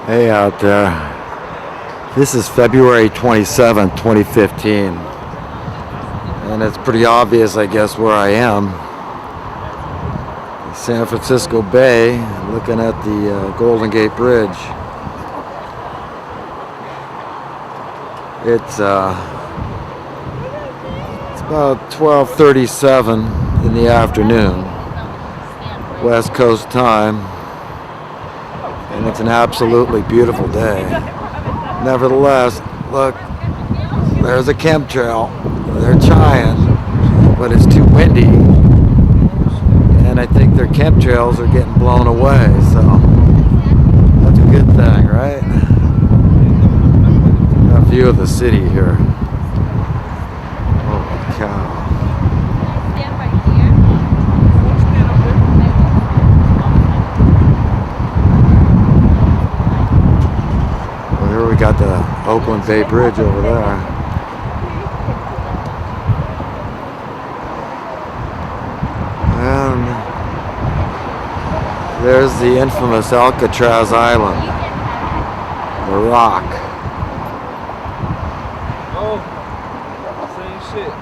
Hey out there. This is February 27th, 2015. And it's pretty obvious, I guess, where I am. San Francisco Bay, looking at the Golden Gate Bridge. It's about 12:37 in the afternoon, West Coast time. And it's an absolutely beautiful day. Nevertheless, look, there's a chemtrail. They're trying, but it's too windy. And I think their chemtrails are getting blown away, so that's a good thing, right? A view of the city here. Holy cow. We got the Oakland Bay Bridge over there. And there's the infamous Alcatraz Island, the Rock. Oh, same shit.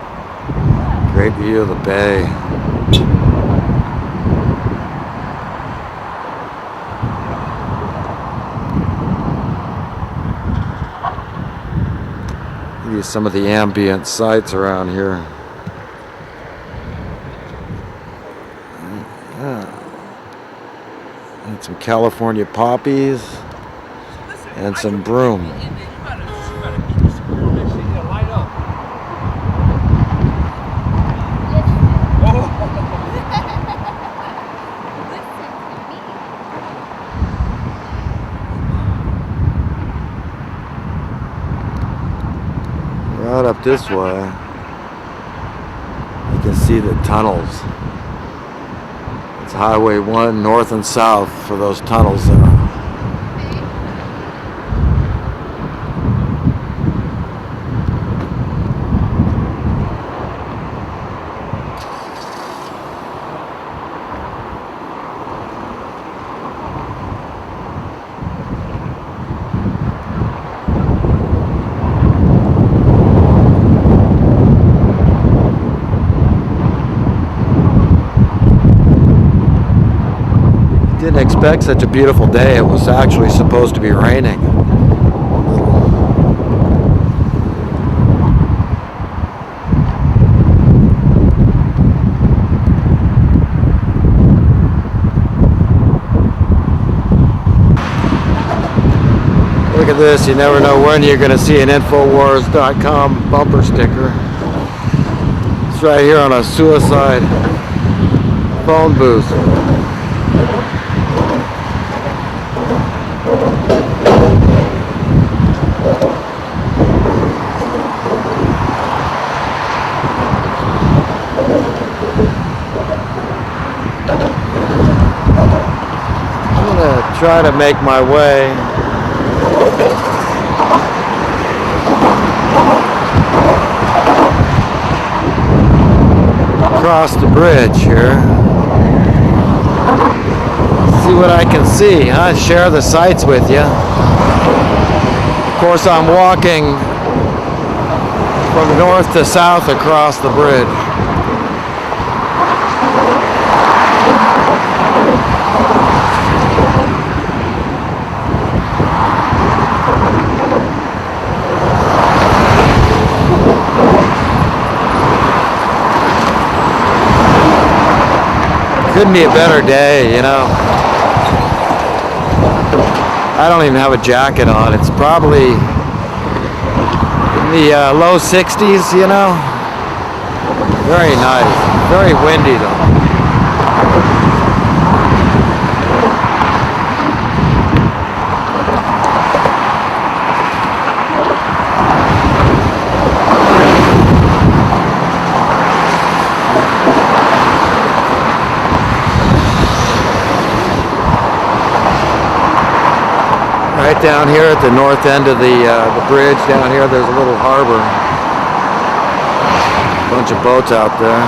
Great view of the bay. Some of the ambient sights around here. And some California poppies and some broom. Right up this way, you can see the tunnels. It's Highway 1 north and south for those tunnels there. Didn't expect such a beautiful day. It was actually supposed to be raining. Look at this. You never know when you're going to see an Infowars.com bumper sticker. It's right here on a suicide phone booth. I'm going to try to make my way across the bridge here. See what I can see, huh? Share the sights with you. Of course, I'm walking from north to south across the bridge. Couldn't be a better day, you know. I don't even have a jacket on. It's probably in the low 60s, you know. Very nice. Very windy though. Right down here at the north end of the bridge, down here, there's a little harbor. A bunch of boats out there.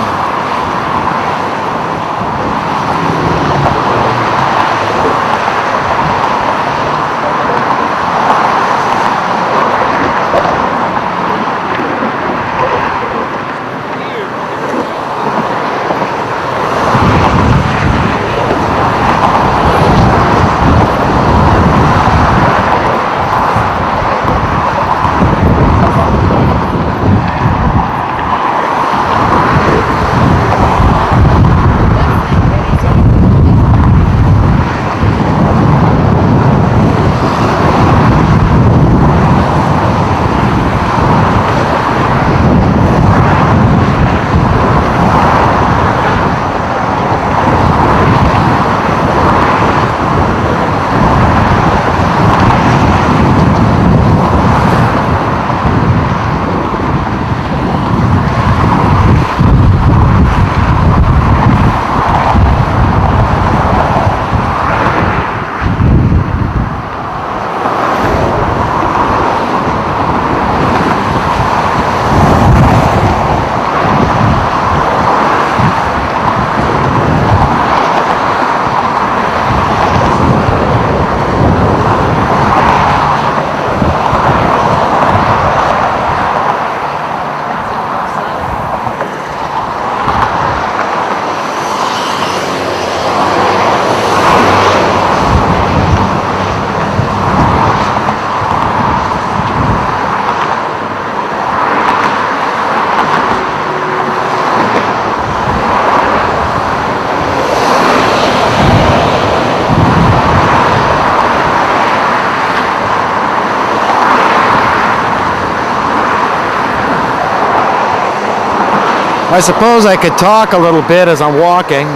I suppose I could talk a little bit as I'm walking.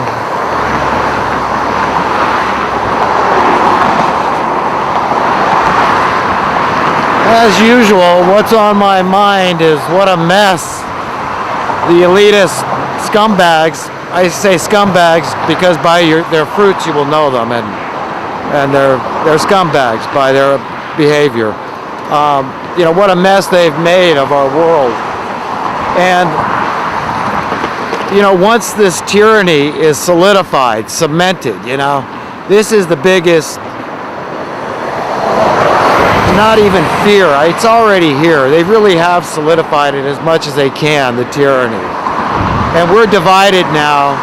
As usual, what's on my mind is what a mess the elitist scumbags, I say scumbags because by their fruits you will know them, and they're scumbags by their behavior. You know, what a mess they've made of our world. And, you know, once this tyranny is solidified, cemented, you know, this is the biggest, not even fear, it's already here. They really have solidified it as much as they can, the tyranny. And we're divided now.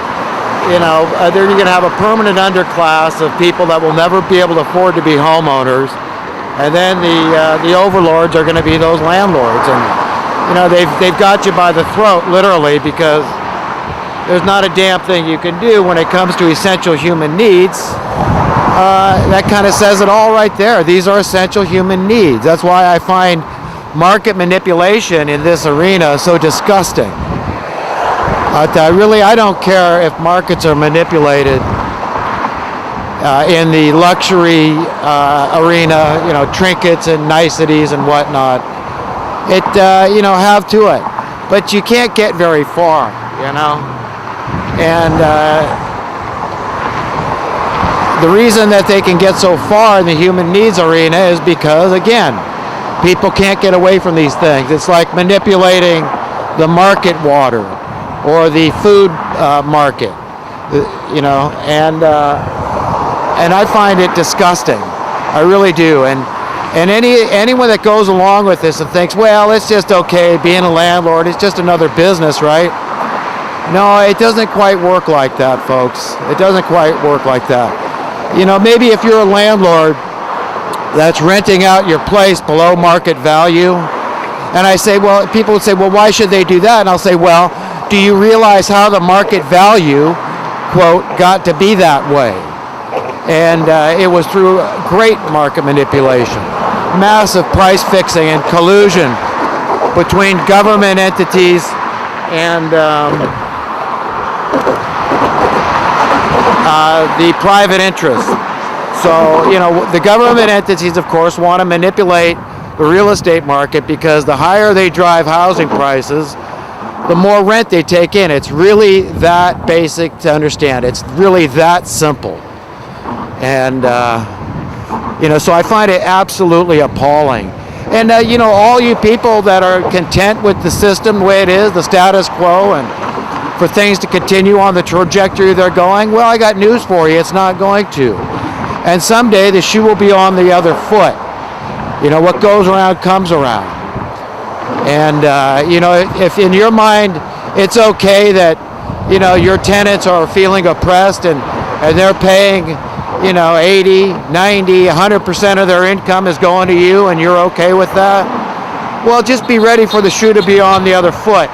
You know, you're going to have a permanent underclass of people that will never be able to afford to be homeowners. And then the overlords are going to be those landlords. And, you know, they've got you by the throat, literally, because there's not a damn thing you can do when it comes to essential human needs. That kind of says it all right there. These are essential human needs. That's why I find market manipulation in this arena so disgusting. I don't care if markets are manipulated in the luxury arena, you know, trinkets and niceties and whatnot. You know, have to it. But you can't get very far, you know. And the reason that they can get so far in the human needs arena is because, again, people can't get away from these things. It's like manipulating the market water or the food market, you know, and I find it disgusting. I really do. And anyone that goes along with this and thinks, well, it's just okay being a landlord, it's just another business, right? No, it doesn't quite work like that, folks. It doesn't quite work like that. You know, maybe if you're a landlord that's renting out your place below market value, and I say, well, people would say, well, why should they do that? And I'll say, well, do you realize how the market value, quote, got to be that way? And it was through great market manipulation, massive price fixing and collusion between government entities and the private interests. So, you know, the government entities, of course, want to manipulate the real estate market because the higher they drive housing prices, the more rent they take in. It's really that basic to understand. It's really that simple. And, you know, so I find it absolutely appalling. And, you know, all you people that are content with the system the way it is, the status quo, and for things to continue on the trajectory they're going, well, I got news for you. It's not going to. And someday the shoe will be on the other foot. You know, what goes around comes around. And, you know, if in your mind it's okay that, you know, your tenants are feeling oppressed and they're paying, you know, 80, 90, 100% of their income is going to you and you're okay with that, well, just be ready for the shoe to be on the other foot.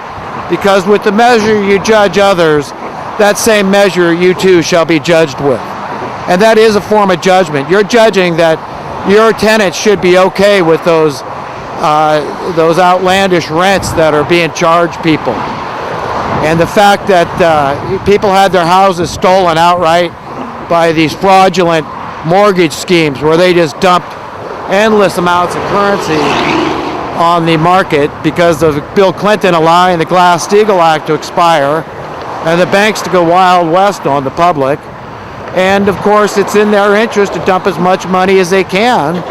Because with the measure you judge others, that same measure you too shall be judged with. And that is a form of judgment. You're judging that your tenants should be okay with those outlandish rents that are being charged people. And the fact that people had their houses stolen outright by these fraudulent mortgage schemes where they just dumped endless amounts of currency on the market because of Bill Clinton allowing the Glass-Steagall Act to expire and the banks to go wild west on the public. And of course it's in their interest to dump as much money as they can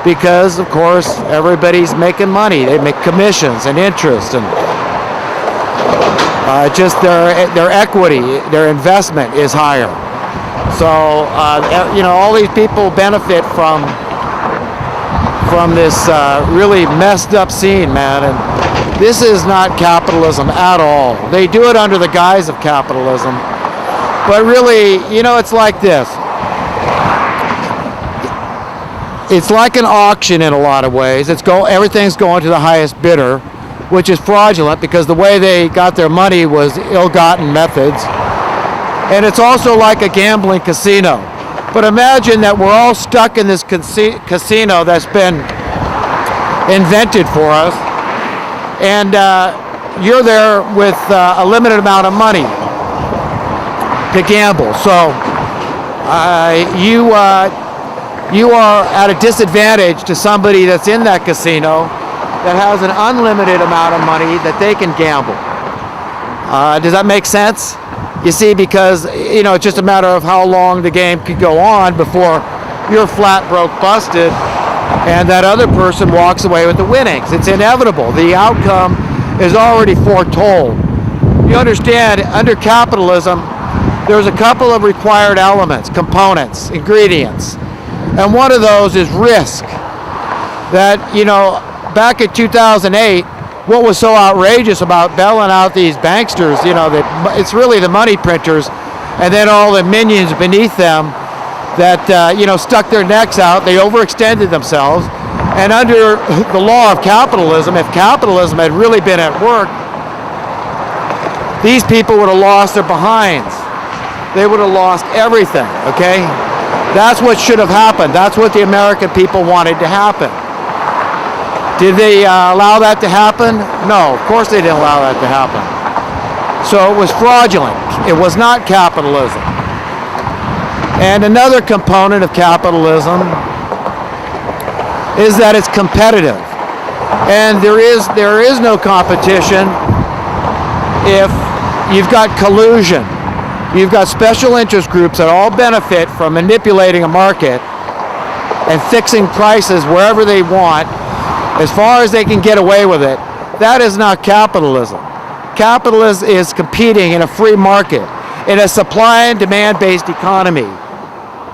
because of course everybody's making money. They make commissions and interest and just their equity, their investment is higher. So you know, all these people benefit from this really messed up scene, man. And this is not capitalism at all. They do it under the guise of capitalism. But really, you know, it's like this. It's like an auction in a lot of ways. Everything's going to the highest bidder, which is fraudulent because the way they got their money was ill-gotten methods. And it's also like a gambling casino. But imagine that we're all stuck in this casino that's been invented for us. And you're there with a limited amount of money to gamble. So you are at a disadvantage to somebody that's in that casino that has an unlimited amount of money that they can gamble. Does that make sense? You see, because it's just a matter of how long the game could go on before you're flat broke busted and that other person walks away with the winnings. It's inevitable. The outcome is already foretold. You understand, under capitalism, there's a couple of required elements, components, ingredients. And one of those is risk. That, back in 2008, what was so outrageous about bailing out these banksters, it's really the money printers and then all the minions beneath them that, stuck their necks out. They overextended themselves. And under the law of capitalism, if capitalism had really been at work, these people would have lost their behinds. They would have lost everything, okay? That's what should have happened. That's what the American people wanted to happen. Did they allow that to happen? No, of course they didn't allow that to happen. So it was fraudulent. It was not capitalism. And another component of capitalism is that it's competitive. And there is no competition if you've got collusion. You've got special interest groups that all benefit from manipulating a market and fixing prices wherever they want, as far as they can get away with it. That is not capitalism. Capitalism is competing in a free market, in a supply and demand-based economy.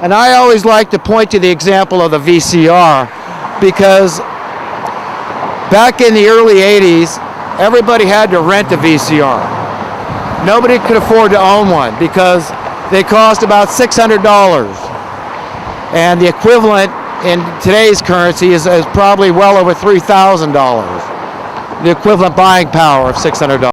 And I always like to point to the example of the VCR, because back in the early 80s, everybody had to rent a VCR. Nobody could afford to own one because they cost about $600. And the equivalent in today's currency is probably well over $3,000. The equivalent buying power of $600.